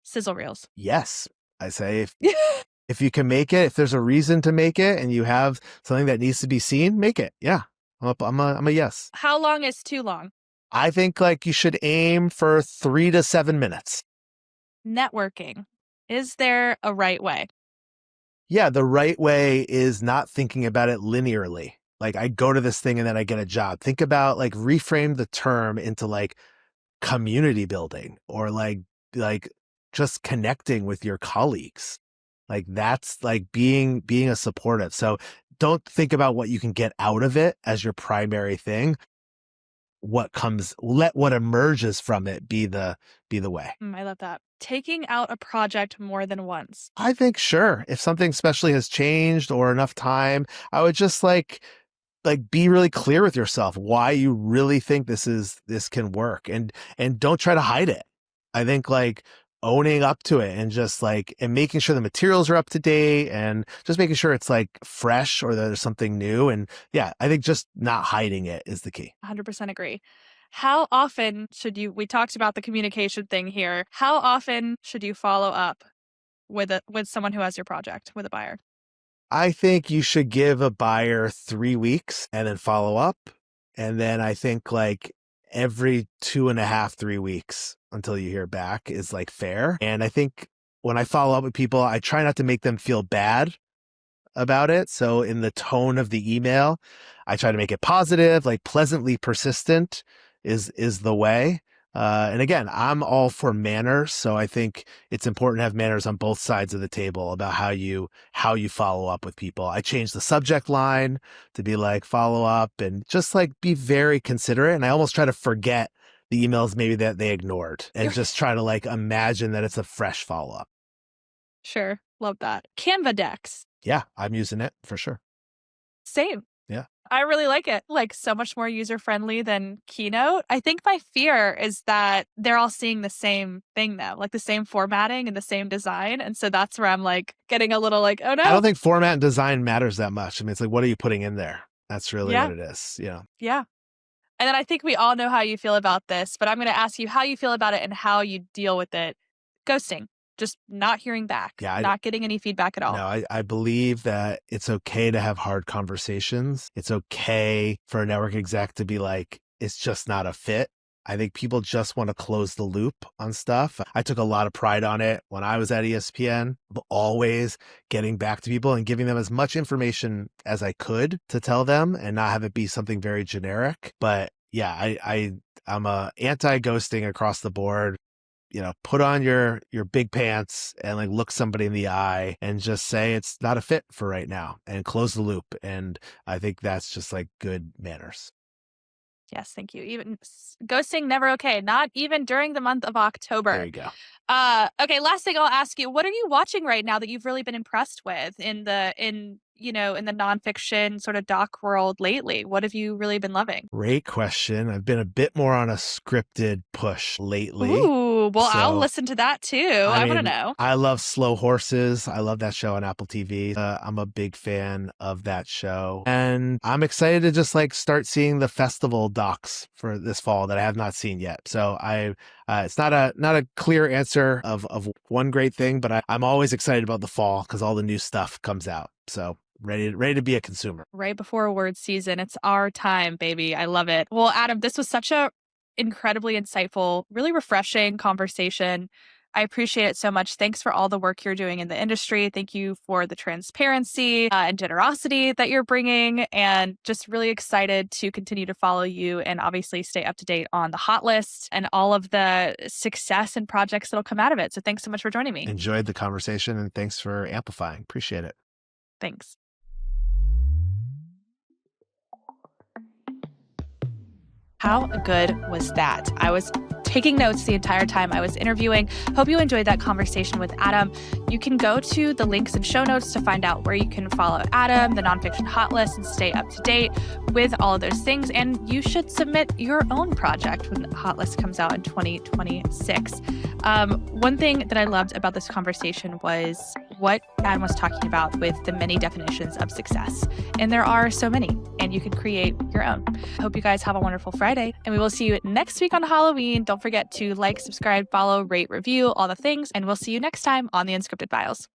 sizzle reels. Yes. I say if you can make it, if there's a reason to make it and you have something that needs to be seen, make it. Yeah. I'm a yes. How long is too long? I think like you should aim for 3 to 7 minutes. Networking. Is there a right way? Yeah, the right way is not thinking about it linearly. Like I go to this thing and then I get a job. Think about like reframe the term into like community building or like just connecting with your colleagues. Like that's like being a supportive. So don't think about what you can get out of it as your primary thing. Let what emerges from it be the way. I love that. Taking out a project more than once. I think sure. If something especially has changed or enough time, I would just like be really clear with yourself why you really think this can work and don't try to hide it. I think like owning up to it and just like and making sure the materials are up to date and just making sure it's like fresh or that there's something new. And yeah, I think just not hiding it is the key. 100% agree. How often should you, we talked about the communication thing here. How often should you follow up with someone who has your project, with a buyer? I think you should give a buyer 3 weeks and then follow up. And then I think like every 2.5, 3 weeks until you hear back is like fair. And I think when I follow up with people, I try not to make them feel bad about it. So in the tone of the email, I try to make it positive, like pleasantly persistent is the way. And again, I'm all for manners, so I think it's important to have manners on both sides of the table about how you follow up with people. I change the subject line to be like follow up and just like be very considerate. And I almost try to forget the emails maybe that they ignored and just try to like imagine that it's a fresh follow up. Sure. Love that. Canva decks. Yeah, I'm using it for sure. Same. Yeah. I really like it. Like so much more user friendly than Keynote. I think my fear is that they're all seeing the same thing though, like the same formatting and the same design. And so that's where I'm like getting a little like, oh I no. don't think format and design matters that much. I mean, it's like, what are you putting in there? That's really what Yeah. it is. Yeah. Yeah. And then I think we all know how you feel about this, but I'm going to ask you how you feel about it and how you deal with it. Ghosting, just not hearing back, Yeah. not getting any feedback at all. No, I believe that it's okay to have hard conversations. It's okay for a network exec to be like, it's just not a fit. I think people just want to close the loop on stuff. I took a lot of pride on it when I was at ESPN, but always getting back to people and giving them as much information as I could to tell them and not have it be something very generic. But yeah, I'm a anti-ghosting across the board. You know, put on your big pants and like look somebody in the eye and just say it's not a fit for right now and close the loop. And I think that's just like good manners. Yes, thank you. Even ghosting, never okay. Not even during the month of There October. you go. Okay, last thing I'll ask you, what are you watching right now that you've really been impressed with in the nonfiction sort of doc world lately? What have you really been loving? Great question. I've been a bit more on a scripted push lately. Ooh, well, I'll So listen to that too. I I want to mean, know. I love Slow Horses. I love that show on Apple TV. I'm a big fan of that show. And I'm excited to just like start seeing the festival docs for this fall that I have not seen yet. So it's not a clear answer of one great thing, but I'm always excited about the fall because all the new stuff comes out. So ready to be a consumer. Right before award season. It's our time, baby. I love it. Well, Adam, this was such a incredibly insightful, really refreshing conversation. I appreciate it so much. Thanks for all the work you're doing in the industry. Thank you for the transparency and generosity that you're bringing, and just really excited to continue to follow you and obviously stay up to date on the hot list and all of the success and projects that'll come out of it. So thanks so much for joining me. Enjoyed the conversation and thanks for amplifying. Appreciate it. Thanks. How good was that? I was taking notes the entire time I was interviewing. Hope you enjoyed that conversation with Adam. You can go to the links and show notes to find out where you can follow Adam, the Nonfiction Hot List, and stay up to date with all of those things. And you should submit your own project when the Hot List comes out in 2026. One thing that I loved about this conversation was what Adam was talking about with the many definitions of success. And there are so many, and you can create your own. I hope you guys have a wonderful Friday, and we will see you next week on Halloween. Don't forget to like, subscribe, follow, rate, review, all the things, and we'll see you next time on the Unscripted Files.